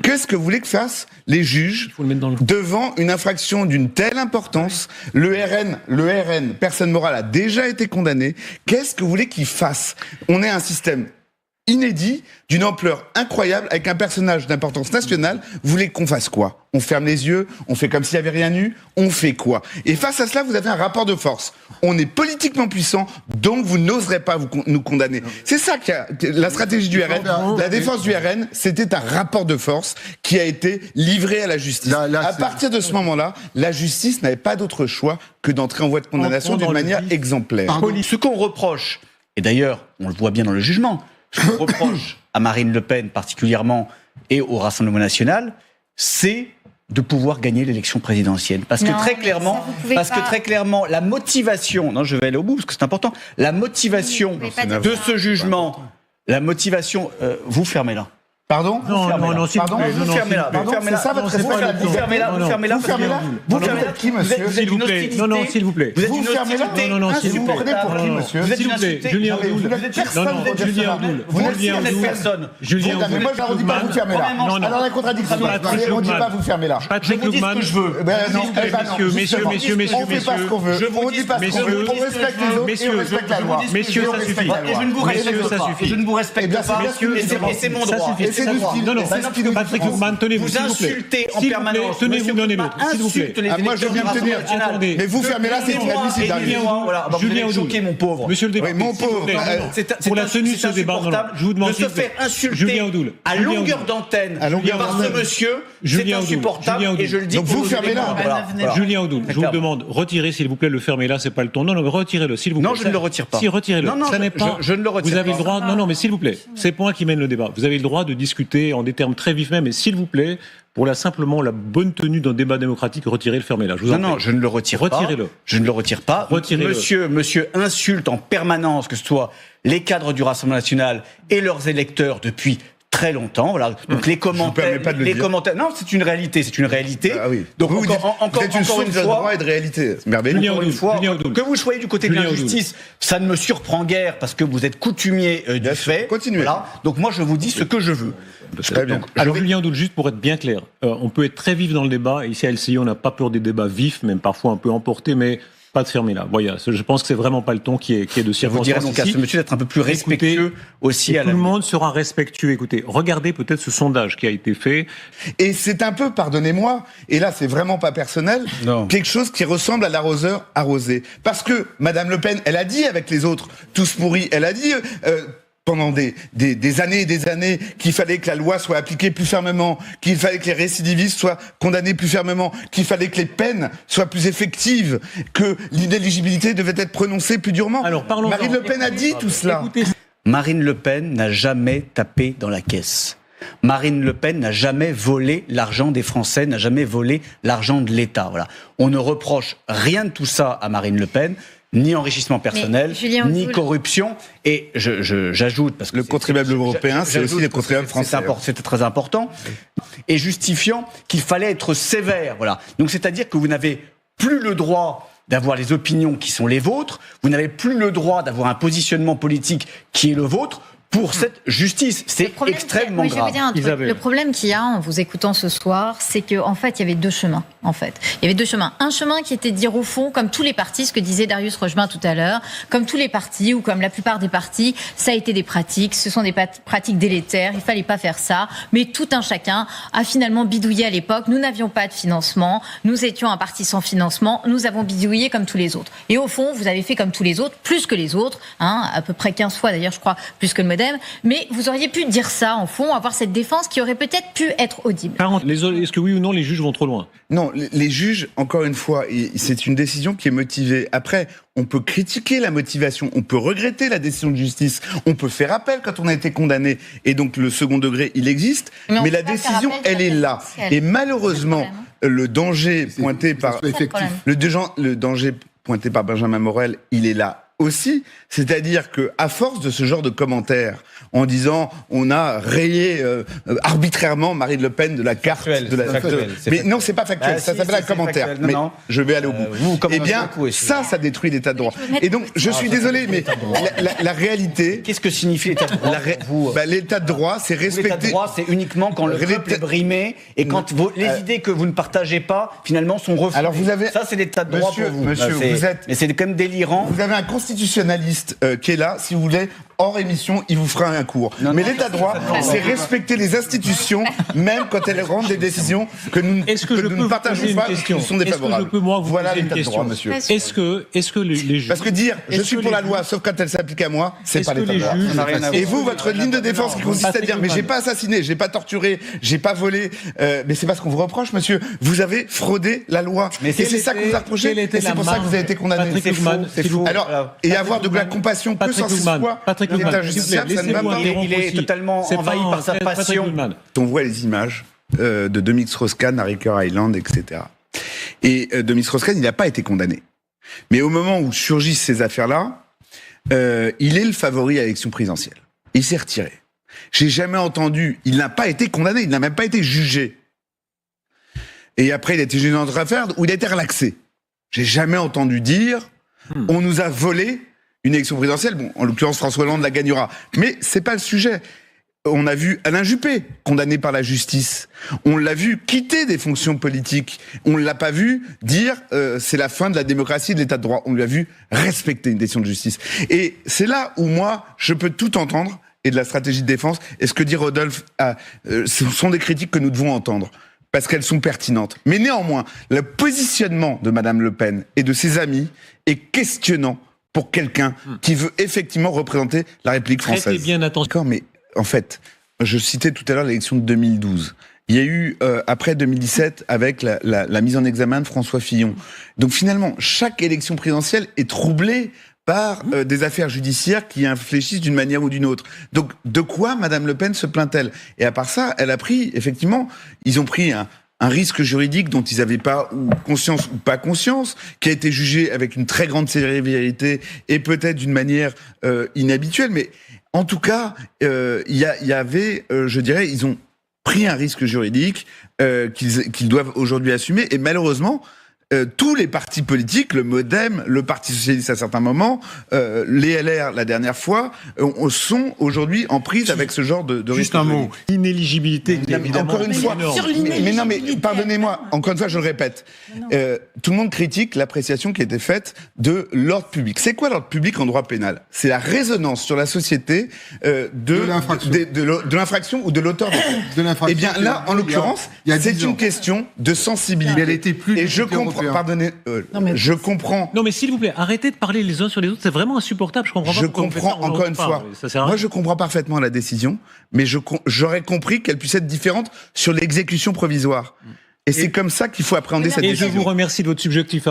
Qu'est-ce que vous voulez que fassent les juges devant une infraction d'une telle importance? Le RN, personne morale, a déjà été condamné. Qu'est-ce que vous voulez qu'ils fassent? On est un système inédit, d'une ampleur incroyable, avec un personnage d'importance nationale. Vous voulez qu'on fasse quoi? On ferme les yeux? On fait comme s'il n'y avait rien eu? On fait quoi? Et face à cela, vous avez un rapport de force. On est politiquement puissant, donc vous n'oserez pas nous condamner. C'est ça la stratégie du RN. La défense du RN, c'était un rapport de force qui a été livré à la justice. À partir de ce moment-là, la justice n'avait pas d'autre choix que d'entrer en voie de condamnation d'une manière exemplaire. Ce qu'on reproche, et d'ailleurs, on le voit bien dans le jugement, ce qu'on reproche à Marine Le Pen particulièrement et au Rassemblement national, c'est de pouvoir gagner l'élection présidentielle. Parce que très clairement, la motivation, non, je vais aller au bout parce que c'est important, la motivation de ce jugement, vous fermez là. Pardon? Non, s'il vous plaît. Vous fermez-la. C'est ça votre réponse? Vous fermez-la. Vous êtes qui, monsieur? S'il vous plaît. Non, s'il vous plaît. Vous êtes une fermez-la. hostilité. S'il vous plaît, pour qui, monsieur? Vous êtes une hostilité. Julien Audoul. Vous n'êtes personne. Julien Audoul. Mais moi, je ne dis pas vous fermez là. Alors la contradiction, on ne dit pas vous fermez là. Patrick Lugman. Messieurs. On fait pas ce qu'on veut. On dit pas ce qu'on veut. On respecte les autres et on respecte la loi. Messieurs, ça suffit. Et je ne vous respecte pas. Je ne vous respecte pas. Et c'est mon droit. Ça suffit. Non, Patrick Lugman, tenez-vous, s'il vous plaît. Vous insultez en permanence. Tenez-vous l'un et l'autre, s'il vous plaît. Moi, je viens de tenir. Mais vous fermez là, c'est inadmissible. Julien Audoul, mon pauvre. Monsieur le député, mon pauvre. Pour la tenue de ce débat, je vous demande de se faire insulter Julien Audoul, à longueur d'antenne par ce monsieur, c'est insupportable. Et je le dis. Donc vous fermez là. Julien Audoul, je vous demande, retirez s'il vous plaît le fermez là, c'est pas le ton. Non, retirez-le, s'il vous plaît. Non, je ne le retire pas. Si, retirez-le. Non, ça n'est pas. Je ne le retire pas. Vous avez le droit. Non, mais s'il vous plaît, c'est le point qui mène le débat. Vous avez le droit de discuter en des termes très vifs même, mais s'il vous plaît, pour simplement la bonne tenue d'un débat démocratique, retirez le fermez là. Non, je ne le retire pas. Retirez-le. Je ne le retire pas. Retirez-le. Monsieur insulte en permanence, que ce soit les cadres du Rassemblement national et leurs électeurs depuis très longtemps. Voilà. Donc les commentaires, non, c'est une réalité. Ah oui. Donc vous encore êtes une fois, de droit et de réalité. Merveilleux. Encore une fois, que vous soyez du côté de l'injustice, ça ne me surprend guère parce que vous êtes coutumier du fait. Continuez. Voilà. Donc moi, je vous dis ce que je veux. Très bien. Alors Julien Audoul, juste pour être bien clair, on peut être très vif dans le débat. Ici à LCI, on n'a pas peur des débats vifs, même parfois un peu emportés, mais pas de fermer là. Voilà, je pense que c'est vraiment pas le ton qui est de circonstance. Je vous dirais donc à ce monsieur d'être un peu plus respectueux aussi. Tout le monde sera respectueux. Écoutez, regardez peut-être ce sondage qui a été fait. Et c'est un peu, pardonnez-moi, et là c'est vraiment pas personnel, quelque chose qui ressemble à l'arroseur arrosé. Parce que Madame Le Pen, elle a dit avec les autres, tous pourris, elle a dit pendant des années et des années qu'il fallait que la loi soit appliquée plus fermement, qu'il fallait que les récidivistes soient condamnés plus fermement, qu'il fallait que les peines soient plus effectives, que l'inéligibilité devait être prononcée plus durement. Alors, Marine Le Pen a dit tout cela. Marine Le Pen n'a jamais tapé dans la caisse. Marine Le Pen n'a jamais volé l'argent des Français, n'a jamais volé l'argent de l'État. Voilà. On ne reproche rien de tout ça à Marine Le Pen. Ni enrichissement personnel, ni corruption. Et j'ajoute, parce que le contribuable européen, c'est aussi les contribuables français. C'est très important. Et justifiant qu'il fallait être sévère. Voilà. Donc c'est-à-dire que vous n'avez plus le droit d'avoir les opinions qui sont les vôtres, vous n'avez plus le droit d'avoir un positionnement politique qui est le vôtre. Pour cette justice, c'est extrêmement grave. Le problème qu'il y a en vous écoutant ce soir, c'est qu'en fait, il y avait deux chemins. Il y avait deux chemins. Un chemin qui était de dire au fond, comme tous les partis, ce que disait Darius Rochemin tout à l'heure, comme tous les partis ou comme la plupart des partis, ça a été des pratiques, ce sont des pratiques délétères, il fallait pas faire ça. Mais tout un chacun a finalement bidouillé à l'époque. Nous n'avions pas de financement, nous étions un parti sans financement, nous avons bidouillé comme tous les autres. Et au fond, vous avez fait comme tous les autres, plus que les autres, à peu près 15 fois d'ailleurs, je crois, plus que le modèle. Mais vous auriez pu dire ça, en fond, avoir cette défense qui aurait peut-être pu être audible. Est-ce que oui ou non, les juges vont trop loin? Non, les juges, encore une fois, c'est une décision qui est motivée. Après, on peut critiquer la motivation, on peut regretter la décision de justice, on peut faire appel quand on a été condamné, et donc le second degré, il existe, mais la décision, elle est là. Et malheureusement, le danger pointé par... Le danger pointé par Benjamin Morel, il est là aussi, c'est-à-dire que à force de ce genre de commentaires, en disant on a rayé arbitrairement Marine Le Pen de la carte de la. Mais non, c'est pas factuel. Ça s'appelle un commentaire. Factuel. Mais non. je vais aller au bout. Eh bien, ça détruit l'état de droit. Et donc, je suis désolé, mais la réalité. Qu'est-ce que signifie l'état de droit pour vous L'état de droit, c'est respecter. L'état de droit, c'est uniquement quand le peuple est brimé et quand les idées que vous ne partagez pas, finalement, sont refusées. Alors vous avez. Ça, c'est l'état de droit pour vous. Monsieur, vous êtes. Mais c'est quand même délirant. Vous avez un constitutionnaliste qui est là, si vous voulez, hors émission, il vous fera un cours. Mais l'état de droit, c'est respecter les institutions, même quand elles rendent des décisions que nous ne partageons pas, qui sont défavorables. Voilà l'état de droit, monsieur. Est-ce que les juges... Parce que dire je suis pour la loi, sauf quand elle s'applique à moi, c'est pas l'état de droit. Et vous, votre ligne de défense qui consiste à dire mais j'ai pas assassiné, j'ai pas torturé, j'ai pas volé, mais c'est pas ce qu'on vous reproche, monsieur. Vous avez fraudé la loi. Et c'est ça qu'on vous a reproché. Et c'est pour ça que vous avez été condamné. C'est faux. Alors, et avoir de la compassion que sans foi. L'État justiciable, ça ne va pas. Il est totalement envahi par sa passion. On voit les images de Dominique Strauss-Kahn à Riker Island, etc. Et Dominique Strauss-Kahn, il n'a pas été condamné. Mais au moment où surgissent ces affaires-là, il est le favori à l'élection présidentielle. Il s'est retiré. J'ai jamais entendu... Il n'a pas été condamné, il n'a même pas été jugé. Et après, il a été jugé dans d'autres affaires où il a été relaxé. J'ai jamais entendu dire on nous a volé une élection présidentielle. Bon, en l'occurrence, François Hollande la gagnera. Mais c'est pas le sujet. On a vu Alain Juppé, condamné par la justice. On l'a vu quitter des fonctions politiques. On l'a pas vu dire c'est la fin de la démocratie et de l'état de droit. On lui a vu respecter une décision de justice. Et c'est là où moi, je peux tout entendre et de la stratégie de défense. Et ce que dit Rodolphe, ce sont des critiques que nous devons entendre. Parce qu'elles sont pertinentes. Mais néanmoins, le positionnement de Madame Le Pen et de ses amis est questionnant pour quelqu'un qui veut effectivement représenter la République française. Prêtez bien attention. D'accord, mais en fait, je citais tout à l'heure l'élection de 2012. Il y a eu, après 2017, avec la mise en examen de François Fillon. Donc finalement, chaque élection présidentielle est troublée par des affaires judiciaires qui infléchissent d'une manière ou d'une autre. Donc, de quoi Madame Le Pen se plaint-elle? Et à part ça, elle a pris, effectivement, ils ont pris un risque juridique dont ils n'avaient pas ou conscience ou pas conscience, qui a été jugé avec une très grande sévérité et peut-être d'une manière inhabituelle. Mais en tout cas, il y avait, je dirais, ils ont pris un risque juridique qu'ils doivent aujourd'hui assumer. Et malheureusement, tous les partis politiques, le MoDem, le Parti Socialiste à certains moments, les LR la dernière fois, sont aujourd'hui en prise avec ce genre de risque. Juste un mot. Inéligibilité. Encore une fois. Mais non, mais pardonnez-moi, encore une fois, je le répète. Tout le monde critique l'appréciation qui a été faite de l'ordre public. C'est quoi l'ordre public en droit pénal? C'est la résonance sur la société de l'infraction ou de l'auteur de l'infraction. Eh bien là, en l'occurrence, c'est une question de sensibilité. Elle était plus. Et je comprends. Pardonnez, je comprends. Non, mais s'il vous plaît, arrêtez de parler les uns sur les autres. C'est vraiment insupportable. Je comprends pas. Je comprends encore une fois. Moi, je comprends parfaitement la décision, mais j'aurais compris qu'elle puisse être différente sur l'exécution provisoire. Et c'est comme ça qu'il faut appréhender cette décision. Et je vous remercie de votre subjectif.